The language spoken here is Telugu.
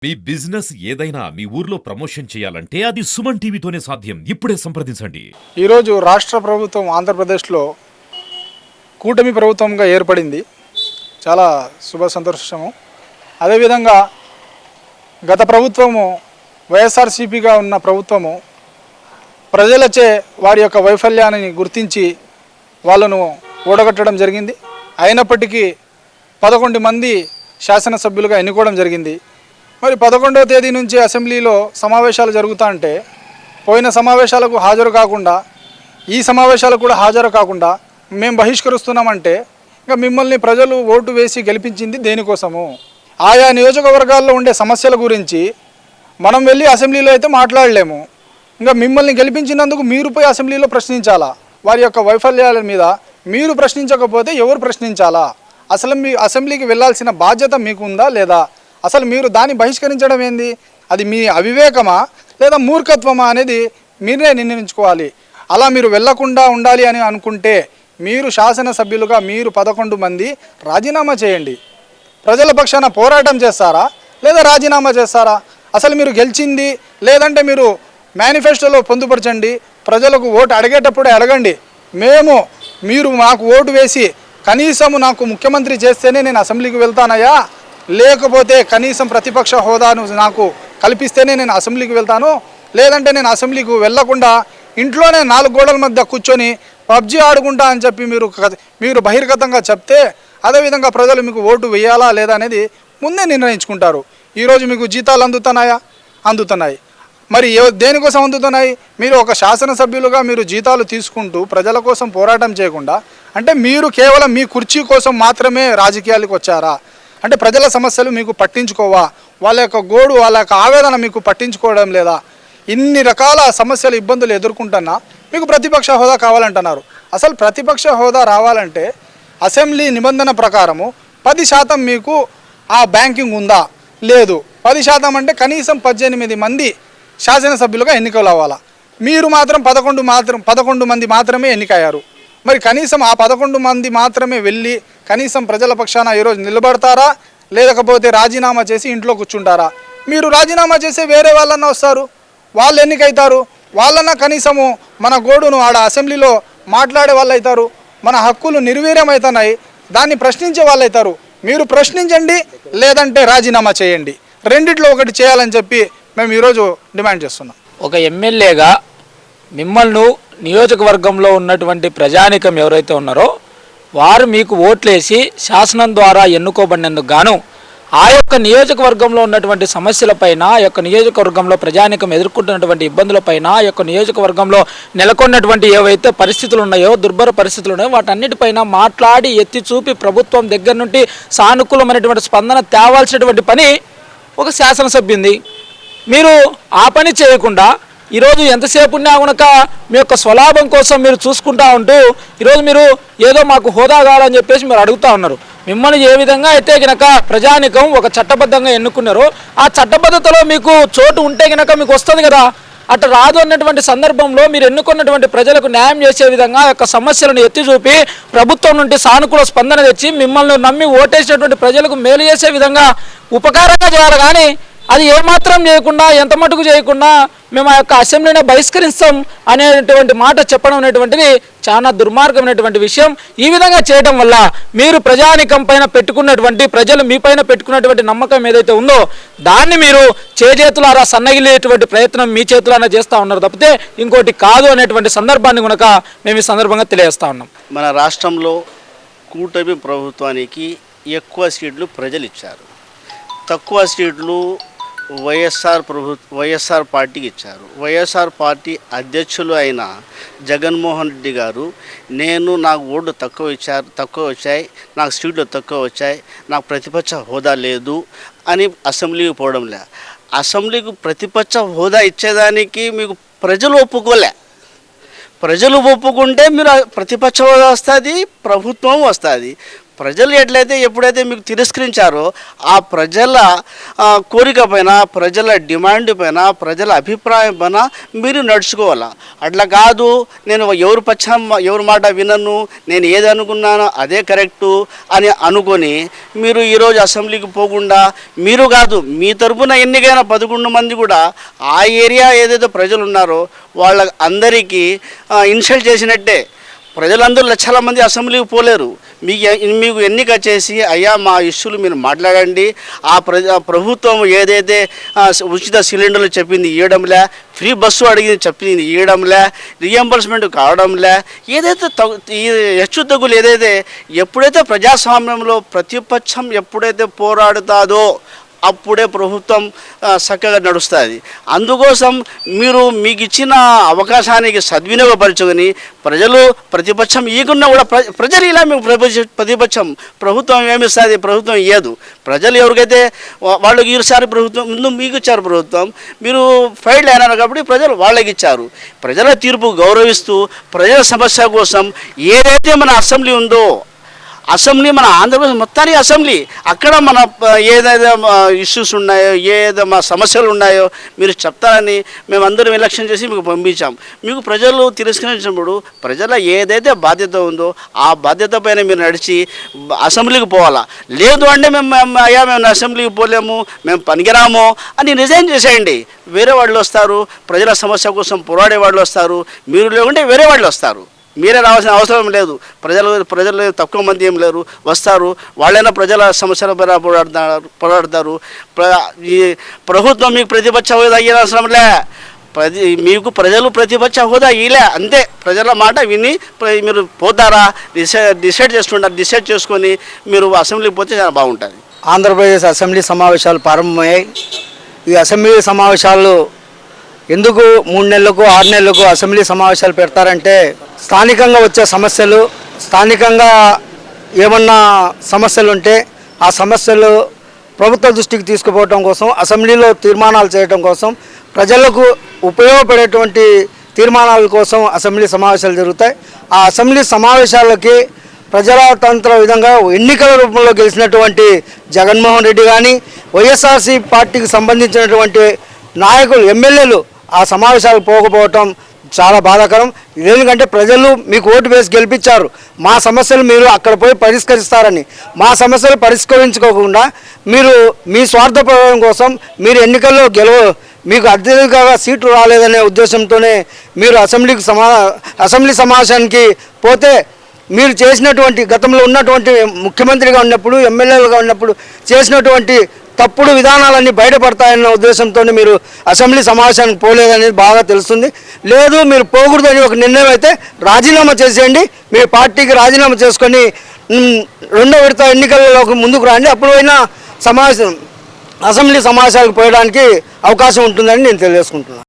మీ బిజినెస్ ఏదైనా మీ ఊర్లో ప్రమోషన్ చేయాలంటే అది సుమన్ టీవీతోనే సాధ్యం. ఇప్పుడే సంప్రదించండి. ఈరోజు రాష్ట్ర ప్రభుత్వం ఆంధ్రప్రదేశ్లో కూటమి ప్రభుత్వంగా ఏర్పడింది. చాలా శుభ సంతోషము. అదేవిధంగా గత ప్రభుత్వము వైఎస్ఆర్సీపీగా ఉన్న ప్రభుత్వము ప్రజలచే వారి యొక్క వైఫల్యాన్ని గుర్తించి వాళ్ళను ఓడగట్టడం జరిగింది. అయినప్పటికీ 11 మంది శాసనసభ్యులుగా ఎన్నుకోవడం జరిగింది. మరి 11వ తేదీ నుంచి అసెంబ్లీలో సమావేశాలు జరుగుతూ ఉంటే పోయిన సమావేశాలకు హాజరు కాకుండా ఈ సమావేశాలకు కూడా హాజరు కాకుండా మేము బహిష్కరిస్తున్నామంటే ఇంకా మిమ్మల్ని ప్రజలు ఓటు వేసి గెలిపించింది దేనికోసము? ఆయా నియోజకవర్గాల్లో ఉండే సమస్యల గురించి మనం వెళ్ళి అసెంబ్లీలో అయితే మాట్లాడలేము. ఇంకా మిమ్మల్ని గెలిపించినందుకు మీరు పోయి అసెంబ్లీలో ప్రశ్నించాలా? వారి యొక్క వైఫల్యాల మీద మీరు ప్రశ్నించకపోతే ఎవరు ప్రశ్నించాలా? అసలు మీ అసెంబ్లీకి వెళ్ళాల్సిన బాధ్యత మీకు ఉందా లేదా? అసలు మీరు దాన్ని బహిష్కరించడం ఏంది? అది మీ అవివేకమా లేదా మూర్ఖత్వమా అనేది మీరే నిర్ణయించుకోవాలి. అలా మీరు వెళ్లకుండా ఉండాలి అని అనుకుంటే మీరు శాసనసభ్యులుగా మీరు 11 మంది రాజీనామా చేయండి. ప్రజల పక్షాన పోరాటం చేస్తారా లేదా రాజీనామా చేస్తారా? అసలు మీరు గెలిచింది లేదంటే మీరు మేనిఫెస్టోలో పొందుపరచండి. ప్రజలకు ఓటు అడిగేటప్పుడే అడగండి, మీరు మాకు ఓటు వేసి కనీసం నాకు ముఖ్యమంత్రి చేస్తేనే నేను అసెంబ్లీకి వెళ్తానయ్యా, లేకపోతే కనీసం ప్రతిపక్ష హోదాను నాకు కల్పిస్తేనే నేను అసెంబ్లీకి వెళ్తాను, లేదంటే నేను అసెంబ్లీకి వెళ్లకుండా ఇంట్లోనే 4 గోడల మధ్య కూర్చొని పబ్జీ ఆడుకుంటా అని చెప్పి మీరు బహిర్గతంగా చెప్తే అదేవిధంగా ప్రజలు మీకు ఓటు వేయాలా లేదా అనేది ముందే నిర్ణయించుకుంటారు. ఈరోజు మీకు జీతాలు అందుతున్నాయా? అందుతున్నాయి. మరి దేనికోసం అందుతున్నాయి? మీరు ఒక శాసనసభ్యులుగా మీరు జీతాలు తీసుకుంటూ ప్రజల కోసం పోరాటం చేయకుండా, అంటే మీరు కేవలం మీ కుర్చీ కోసం మాత్రమే రాజకీయాలకు వచ్చారా? అంటే ప్రజల సమస్యలు మీకు పట్టించుకోవా? వాళ్ళ యొక్క గోడు, వాళ్ళ యొక్క ఆవేదన మీకు పట్టించుకోవడం లేదా? ఇన్ని రకాల సమస్యలు ఇబ్బందులు ఎదుర్కొంటున్నా మీకు ప్రతిపక్ష హోదా కావాలంటున్నారు. అసలు ప్రతిపక్ష హోదా రావాలంటే అసెంబ్లీ నిబంధన ప్రకారము 10% మీకు ఆ బ్యాంకింగ్ ఉందా? లేదు. 10% అంటే కనీసం 18 మంది శాసనసభ్యులుగా ఎన్నికలు అవ్వాలా. మీరు మాత్రం 11 మంది మాత్రమే ఎన్నికయ్యారు. మరి కనీసం ఆ 11 మంది మాత్రమే వెళ్ళి కనీసం ప్రజల పక్షాన ఈరోజు నిలబడతారా లేకపోతే రాజీనామా చేసి ఇంట్లో కూర్చుంటారా? మీరు రాజీనామా చేసి వేరే వాళ్ళన్నా వస్తారు, వాళ్ళు ఎన్నికైతారు, వాళ్ళన్నా కనీసము మన గోడును ఆడ అసెంబ్లీలో మాట్లాడే వాళ్ళు అవుతారు, మన హక్కులు నిర్వీర్యమవుతున్నాయి, దాన్ని ప్రశ్నించే వాళ్ళు అవుతారు. మీరు ప్రశ్నించండి లేదంటే రాజీనామా చేయండి, రెండిట్లో ఒకటి చేయాలని చెప్పి మేము ఈరోజు డిమాండ్ చేస్తున్నాం. ఒక ఎమ్మెల్యేగా మిమ్మల్ని నియోజకవర్గంలో ఉన్నటువంటి ప్రజానికం ఎవరైతే ఉన్నారో వారు మీకు ఓట్లేసి శాసనం ద్వారా ఎన్నుకోబడినందుకు గాను ఆ యొక్క నియోజకవర్గంలో ఉన్నటువంటి సమస్యలపైన, ఆ యొక్క నియోజకవర్గంలో ప్రజానికం ఎదుర్కొంటున్నటువంటి ఇబ్బందులపైన, ఆ యొక్క నియోజకవర్గంలో నెలకొన్నటువంటి ఏవైతే పరిస్థితులు ఉన్నాయో, దుర్భర పరిస్థితులు ఉన్నాయో వాటన్నిటిపైన మాట్లాడి ఎత్తి చూపి ప్రభుత్వం దగ్గర నుండి సానుకూలమైనటువంటి స్పందన తేవాల్సినటువంటి పని ఒక శాసనసభ్యుంది. మీరు ఆ పని చేయకుండా ఈరోజు ఎంతసేపు ఉన్నా కనుక మీ యొక్క స్వలాభం కోసం మీరు చూసుకుంటా ఉంటూ ఈరోజు మీరు ఏదో మాకు హోదా కావాలని చెప్పేసి మీరు అడుగుతూ ఉన్నారు. మిమ్మల్ని ఏ విధంగా అయితే కనుక ప్రజానికం ఒక చట్టబద్ధంగా ఎన్నుకున్నారో ఆ చట్టబద్ధతలో మీకు చోటు ఉంటే కనుక మీకు వస్తుంది కదా. అట్లా రాదు అన్నటువంటి సందర్భంలో మీరు ఎన్నుకున్నటువంటి ప్రజలకు న్యాయం చేసే విధంగా యొక్క సమస్యలను ఎత్తి చూపి ప్రభుత్వం నుండి సానుకూల స్పందన తెచ్చి మిమ్మల్ని నమ్మి ఓటేసినటువంటి ప్రజలకు మేలు చేసే విధంగా ఉపకారంగా చేయాలి. కానీ అది ఏమాత్రం చేయకుండా, ఎంత మటుకు చేయకుండా మేము ఆ యొక్క అసెంబ్లీని బహిష్కరిస్తాం అనేటువంటి మాట చెప్పడం అనేటువంటిది చాలా దుర్మార్గమైనటువంటి విషయం. ఈ విధంగా చేయడం వల్ల మీరు ప్రజానికం పైన పెట్టుకున్నటువంటి, ప్రజలు మీ పైన పెట్టుకున్నటువంటి నమ్మకం ఏదైతే ఉందో దాన్ని మీరు చేతులారా సన్నగిలేటువంటి ప్రయత్నం మీ చేతులారా చేస్తూ ఉన్నారు తప్పితే ఇంకోటి కాదు అనేటువంటి సందర్భాన్ని కనుక మేము ఈ సందర్భంగా తెలియజేస్తూ ఉన్నాం. మన రాష్ట్రంలో కూటమి ప్రభుత్వానికి ఎక్కువ సీట్లు ప్రజలు ఇచ్చారు, తక్కువ సీట్లు వైఎస్ఆర్ పార్టీకి ఇచ్చారు. వైఎస్ఆర్ పార్టీ అధ్యక్షులు అయిన జగన్మోహన్ రెడ్డి గారు నాకు ఓట్లు తక్కువ వచ్చాయి, నాకు సీట్లు తక్కువ వచ్చాయి, నాకు ప్రతిపక్ష హోదా లేదు అని అసెంబ్లీకి పోవడం లే. అసెంబ్లీకి ప్రతిపక్ష హోదా ఇచ్చేదానికి మీకు ప్రజలు ఒప్పుకోలే. ప్రజలు ఒప్పుకుంటే మీరు ప్రతిపక్ష హోదా వస్తుంది, ప్రభుత్వం వస్తుంది. ప్రజలు ఎప్పుడైతే మీకు తిరస్కరించారో ఆ ప్రజల కోరిక పైన, ప్రజల డిమాండ్ పైన, ప్రజల అభిప్రాయం పైన మీరు నడుచుకోవాలా. అట్లా కాదు నేను ఎవరి మాట వినను, నేను ఏది అనుకున్నానో అదే కరెక్టు అని అనుకొని మీరు ఈరోజు అసెంబ్లీకి పోకుండా, మీరు కాదు మీ తరపున ఎన్నికైన 11 మంది కూడా ఆ ఏరియా ఏదైతే ప్రజలు ఉన్నారో వాళ్ళ అందరికీ ఇన్సల్ట్ చేసినట్టే. ప్రజలందరూ లక్షల మంది అసెంబ్లీకి పోలేరు. మీకు ఎన్నిక చేసి అయ్యా మా ఇష్యూలు మీరు మాట్లాడండి, ఆ ప్రభుత్వం ఏదైతే ఉచిత సిలిండర్లు చెప్పింది ఇవ్వడంలే, ఫ్రీ బస్సు అడిగింది చెప్పింది ఇవ్వడంలే, రియంబర్స్మెంట్ కావడంలే, ఏదైతే హెచ్చు తగ్గులు ఏదైతే ఎప్పుడైతే ప్రజాస్వామ్యంలో ప్రతిపక్షం ఎప్పుడైతే పోరాడుతాదో అప్పుడే ప్రభుత్వం చక్కగా నడుస్తుంది. అందుకోసం మీకు ఇచ్చిన అవకాశానికి సద్వినియోగపరచుకొని ప్రతిపక్షం ఈకున్నా కూడా ప్రజలు ఇలా మీకు ప్రతిపక్షం ప్రభుత్వం ఏమిస్తుంది, ప్రభుత్వం ఇయ్యదు. ప్రజలు ఎవరికైతే వాళ్ళకి ఈసారి ప్రభుత్వం ముందు మీకు ఇచ్చారు, ప్రభుత్వం మీరు ఫెయిల్ అయినారు కాబట్టి ప్రజలు వాళ్ళకి ఇచ్చారు. ప్రజల తీర్పు గౌరవిస్తూ ప్రజల సమస్య కోసం ఏదైతే మన అసెంబ్లీ ఉందో, అసెంబ్లీ మన ఆంధ్రప్రదేశ్ మొత్తానికి అసెంబ్లీ, అక్కడ మన ఏదైతే ఇష్యూస్ ఉన్నాయో, ఏదైతే మా సమస్యలు ఉన్నాయో మీరు చెప్తారని మేమందరం ఎలక్షన్ చేసి మీకు పంపించాం. మీకు ప్రజలు తిరస్కరించినప్పుడు ప్రజల ఏదైతే బాధ్యత ఉందో ఆ బాధ్యత పైన మీరు నడిచి అసెంబ్లీకి పోవాలా. లేదు అంటే మేము అసెంబ్లీకి పోలేము, మేము పనికిరాము అని రిజైన్ చేసేయండి. వేరే వాళ్ళు వస్తారు, ప్రజల సమస్య కోసం పోరాడే వాళ్ళు వస్తారు. మీరు లేకుంటే వేరే వాళ్ళు వస్తారు. మీరే రావాల్సిన అవసరం లేదు. ప్రజలు తక్కువ మంది ఏం లేరు, వస్తారు. వాళ్ళైనా ప్రజల సమస్యల పైన పోరాడతారు. ఈ ప్రభుత్వం మీకు ప్రతిపక్ష హోదా అయ్యవసరంలే, మీకు ప్రజలు ప్రతిపక్ష హోదా ఇలే, అంతే. ప్రజల మాట విని మీరు పోతారా డిసైడ్ చేసుకొని మీరు అసెంబ్లీకి పోతే చాలా బాగుంటుంది. ఆంధ్రప్రదేశ్ అసెంబ్లీ సమావేశాలు ప్రారంభమయ్యాయి. ఈ అసెంబ్లీ సమావేశాలు ఎందుకు 3 నెలలకు 6 నెలలకు అసెంబ్లీ సమావేశాలు పెడతారంటే, స్థానికంగా వచ్చే సమస్యలు, స్థానికంగా ఏమన్నా సమస్యలు ఉంటే ఆ సమస్యలు ప్రభుత్వ దృష్టికి తీసుకుపోవడం కోసం, అసెంబ్లీలో తీర్మానాలు చేయడం కోసం, ప్రజలకు ఉపయోగపడేటువంటి తీర్మానాల కోసం అసెంబ్లీ సమావేశాలు జరుగుతాయి. ఆ అసెంబ్లీ సమావేశాలకి ప్రజాతంత్ర విధంగా ఎన్నికల రూపంలో గెలిచినటువంటి జగన్మోహన్ రెడ్డి కానీ, వైఎస్ఆర్సీ పార్టీకి సంబంధించినటువంటి నాయకులు, ఎమ్మెల్యేలు ఆ సమావేశాలకు పోకపోవటం చాలా బాధాకరం. ఎందుకంటే ప్రజలు మీకు ఓటు వేసి గెలిపించారు, మా సమస్యలు మీరు అక్కడ పోయి పరిష్కరిస్తారని. మా సమస్యలు పరిష్కరించుకోకుండా మీరు మీ స్వార్థపరం కోసం మీరు ఎన్నికల్లో మీకు అత్యధికంగా సీట్లు రాలేదనే ఉద్దేశంతోనే మీరు అసెంబ్లీ సమావేశానికి పోతే, మీరు చేసినటువంటి గతంలో ఉన్నటువంటి ముఖ్యమంత్రిగా ఉన్నప్పుడు, ఎమ్మెల్యేలుగా ఉన్నప్పుడు చేసినటువంటి తప్పుడు విధానాలన్నీ బయటపడతాయన్న ఉద్దేశంతో మీరు అసెంబ్లీ సమావేశానికి పోలేదనేది బాగా తెలుస్తుంది. లేదు మీరు పోకూడదని ఒక నిర్ణయం అయితే రాజీనామా చేసేయండి, మీ పార్టీకి రాజీనామా చేసుకొని 2వ విడత ఎన్నికల్లోకి ముందుకు రండి. అప్పుడు అయినా అసెంబ్లీ సమావేశాలకు పోయడానికి అవకాశం ఉంటుందని నేను తెలియజేసుకుంటున్నాను.